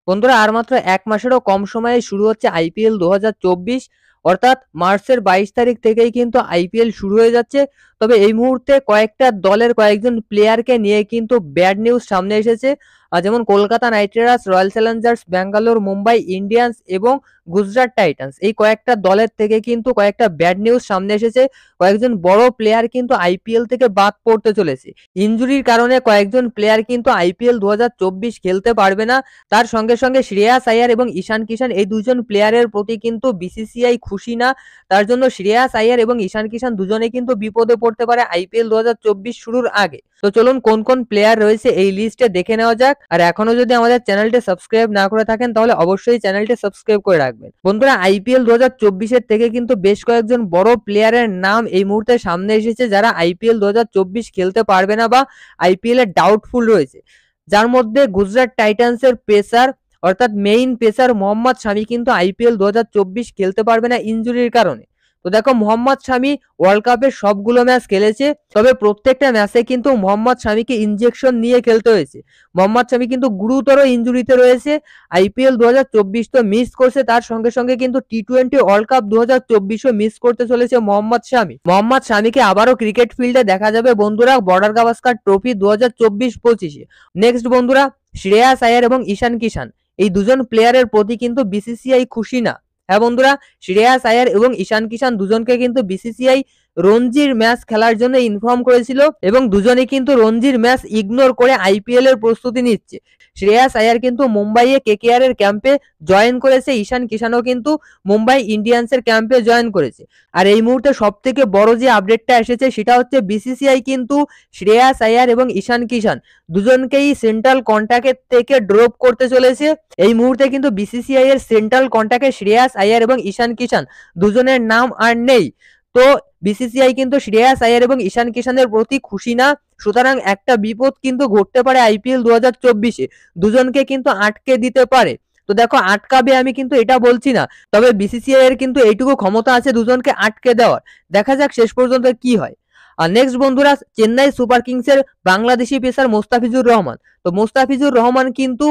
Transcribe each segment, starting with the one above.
বন্ধুরা আর মাত্র এক মাসেরও কম সময়ে শুরু হচ্ছে আইপিএল 2024, অর্থাৎ মার্চের 22 তারিখ থেকেই কিন্তু আইপিএল শুরু হয়ে যাচ্ছে। তবে এই মুহূর্তে কয়েকটা দলের কয়েকজন প্লেয়ারকে নিয়ে কিন্তু ব্যাড নিউজ সামনে এসেছে। যেমন Kolkata night Riders, royal Challengers Bangalore, Mumbai Indians এবং গুজরাট টাইটান্স, এই কয়েকটা দলের থেকে কিন্তু কয়েকটা ব্যাড নিউজ সামনে এসেছে। কয়েকজন বড় প্লেয়ার কিন্তু আইপিএল থেকে বাদ পড়তে চলেছে। ইনজুরির কারণে কয়েকজন প্লেয়ার কিন্তু আইপিএল 2024 খেলতে পারবে না। তার সঙ্গে সঙ্গে শ্রেয়াস আইয়ার এবং ঈশান কিষান, এই দুজন প্লেয়ারের প্রতি কিন্তু বিসিসিআই খুশি না। তার জন্য শ্রেয়াস আইয়ার এবং ঈশান কিষান দুজনে কিন্তু বিপদে পড়তে পারে আইপিএল 2024 শুরুর আগে। তো চলুন কোন কোন প্লেয়ার রয়েছে এই লিস্টে দেখে নেওয়া যাক। আর এখনো যদি আমাদের চ্যানেলটি সাবস্ক্রাইব না করে থাকেন তাহলে অবশ্যই চ্যানেলটি সাবস্ক্রাইব করে রাখবেন। বন্ধুরা আইপিএল 2024 এর থেকে কিন্তু বেশ কয়েকজন বড় প্লেয়ারের নাম এই মুহূর্তে সামনে এসেছে যারা আইপিএল 2024 খেলতে পারবে না বা আইপিএল এর ডাউটফুল রয়েছে। যার মধ্যে গুজরাট টাইটান্সের পেসার অর্থাৎ মেইন পেসার মোহাম্মদ শামি কিন্তু আইপিএল 2024 খেলতে পারবে না ইনজুরির কারণে। তো দেখো মোহাম্মদ শামি ওয়ার্ল্ড কাপের সবগুলো ম্যাচ খেলেছে, তবে প্রত্যেকটা ম্যাচে কিন্তু মোহাম্মদ শামিকে ইনজেকশন নিয়ে খেলতে হয়েছে। মোহাম্মদ শামি কিন্তু গুরুতর ইনজুরিতে রয়েছে। আইপিএল 2024 তো মিস করছে, তার সঙ্গে সঙ্গে কিন্তু টি-20 ওয়ার্ল্ড কাপ 2024ও মিস করতে চলেছে মোহাম্মদ শামি। মোহাম্মদ শামিকে আবারও ক্রিকেট ফিল্ডে দেখা যাবে বন্ধুরা বর্ডার গাভাস্কার ট্রফি 2024-25-এ। নেক্সট বন্ধুরা শ্রেয়াস আইয়ার এবং ঈশান কিষান, এই দুজন প্লেয়ারের প্রতি কিন্তু বিসিসিআই খুশি না। হ্যাঁ বন্ধুরা, শ্রেয়াস আইয়ার এবং ঈশান কিষান দুজনকে কিন্তু বিসিসিআই রঞ্জির ম্যাচ খেলার জন্য ইনফর্ম করেছিল এবং দুজনে কিন্তু রঞ্জির ম্যাচ ইগনোর করে আইপিএল এর প্রস্তুতি নিচ্ছে। শ্রেয়াস আইয়ার কিন্তু মুম্বাইয়ে কেকেআর এর ক্যাম্পে জয়েন করেছে, ঈশান কিষানও কিন্তু মুম্বাই ইন্ডিয়ান্সের ক্যাম্পে জয়েন করেছে। আর এই মুহূর্তে সব থেকে বড় যে আপডেটটা এসেছে সেটা হচ্ছে বিসিসিআই কিন্তু শ্রেয়াস আইয়ার এবং ঈশান কিষান দুজনকেই সেন্ট্রাল কন্ট্যাক্টের থেকে ড্রপ করতে চলেছে। এই মুহূর্তে কিন্তু বিসিসিআই এর সেন্ট্রাল কন্ট্যাক্টে শ্রেয়াস আইয়ার এবং ঈশান কিষান দুজনের নাম আর নেই। তো বিসিসিআই কিন্তু শ্রেয়াস আইয়ার এবং ঈশান কিষানের প্রতি খুশি না। সুতরাং একটা বিপদ কিন্তু ঘটতে পারে আইপিএল 2024-এ, দুজনকে কিন্তু আটকে দিতে পারে। তো দেখো আটকাবে আমি কিন্তু এটা বলছি না, তবে বিসিসিআই এর কিন্তু এইটুকু ক্ষমতা আছে দুজনকে আটকে দেওয়ার। দেখা যাক শেষ পর্যন্ত কি হয়। আর নেক্সট বন্ধুরা চেন্নাই সুপার কিংসের বাংলাদেশি পেসার মোস্তাফিজুর রহমান। তো মোস্তাফিজুর রহমান কিন্তু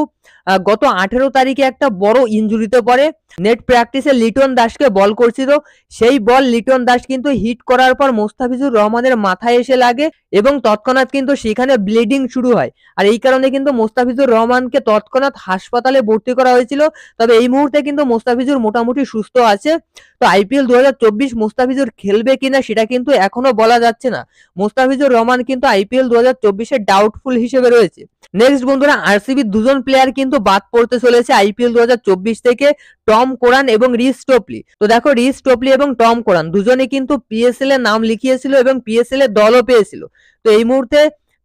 গত 18 তারিখে একটা বড় ইনজুরিতে পড়ে। নেট প্র্যাকটিসে লিটন দাসকে বল করছিল, সেই বল লিটন দাস কিন্তু হিট করার পর মোস্তাফিজুর রহমানের মাথায় এসে লাগে এবং তৎক্ষণাৎ কিন্তু সেখানে ব্লিডিং শুরু হয়। আর এই কারণে কিন্তু মোস্তাফিজুর রহমানকে তৎক্ষণাৎ হাসপাতালে ভর্তি করা হয়েছিল। তবে এই মুহূর্তে কিন্তু মোস্তাফিজুর মোটামুটি সুস্থ আছে। তো আইপিএল 2024 মোস্তাফিজুর খেলবে কিনা সেটা কিন্তু এখনো বলা যাচ্ছে না। মোস্তাফিজুর রহমান কিন্তু আইপিএল 2024 এর ডাউটফুল হিসেবে রয়েছে। নেক্সট বন্ধুরা আরসিবির দুজন প্লেয়ার কিন্তু বাদ পড়তে চলেছে আইপিএল 2024 থেকে, টম কোরান এবং রিস স্টোপলি। তো দেখো রিস স্টোপলি এবং টম কোরান দুজনে কিন্তু পিএসএল এর নাম লিখিয়েছিল এবং পিএসএল এর দলও পেয়েছিল। তো এই মুহূর্তে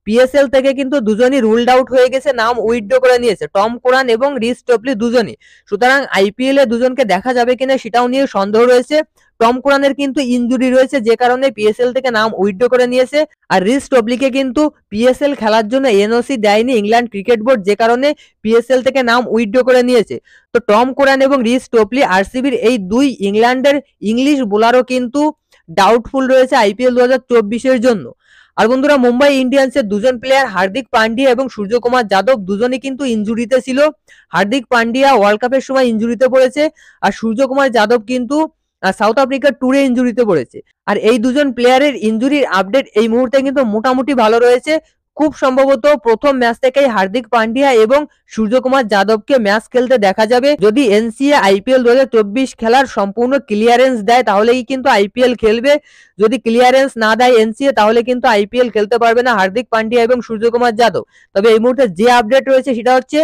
পিএসএল থেকে কিন্তু দুজনই রুলড আউট হয়ে গেছে, নাম উইথড্র করে নিয়েছে টম কোরান এবং রিস স্টোপলি দুজনই। সুতরাং আইপিএল এ দুজনকে দেখা যাবে কিনা সেটাও নিয়ে সন্দেহ রয়েছে। টম কোরানের কিন্তু ইনজুরি রয়েছে যে কারণে পিএসএল থেকে নাম উইথড্র করে নিয়েছে। আর রিস স্টোপলিকে কিন্তু পিএসএল খেলার জন্য এনওসি দেয়নি ইংল্যান্ড ক্রিকেট বোর্ড, যে কারণে পিএসএল থেকে নাম উইথড্র করে নিয়েছে। তো টম কোরান এবং রিস স্টোপলি আরসিবির এই দুই ইংল্যান্ডের ইংলিশ বোলারও কিন্তু ডাউটফুল রয়েছে আইপিএল 2024 এর জন্য। আর বন্ধুরা মুম্বাই ইন্ডিয়ান্সের দুজন প্লেয়ার হার্দিক পান্ডিয়া এবং সূর্যকুমার যাদব দুজনেই কিন্তু ইনজুরিতে ছিল। হার্দিক পান্ডিয়া ওয়ার্ল্ড কাপের সময় ইনজুরিতে পড়েছে আর সূর্যকুমার যাদব কিন্তু সাউথ আফ্রিকার ট্যুরে ইনজুরিতে পড়েছে। আর এই দুজন প্লেয়ারের ইনজুরির আপডেট এই মুহূর্তে কিন্তু মোটামুটি ভালো রয়েছে। খুব সম্ভবত প্রথম ম্যাচ থেকেই হার্দিক পান্ডিয়া এবং সূর্যকুমার যাদবকে ম্যাচ খেলতে দেখা যাবে। যদি এনসিএ আইপিএল 2024 খেলার সম্পূর্ণ ক্লিয়ারেন্স দেয় তাহলেই কিন্তু আইপিএল খেলবে। যদি ক্লিয়ারেন্স না দেয় এনসিএ তাহলে কিন্তু আইপিএল খেলতে পারবে না হার্দিক পান্ডিয়া এবং সূর্যকুমার যাদব। তবে এই মুহূর্তে যে আপডেট রয়েছে সেটা হচ্ছে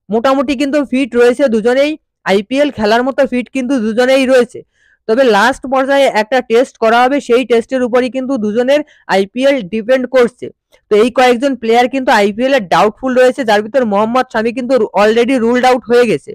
মোটামুটি কিন্তু ফিট রয়েছে দুজনেই, আইপিএল খেলার মতো ফিট কিন্তু দুজনেই রয়েছে। তবে লাস্ট পর্যায়ে একটা টেস্ট করা হবে, সেই টেস্টের উপরই কিন্তু দুজনের আইপিএল ডিপেন্ড করছে। তো এই কয়েকজন প্লেয়ার কিন্তু আইপিএল এর ডাউটফুল রয়েছে, যার ভিতর মোহাম্মদ শামি কিন্তু অলরেডি রুলড আউট হয়ে গেছে।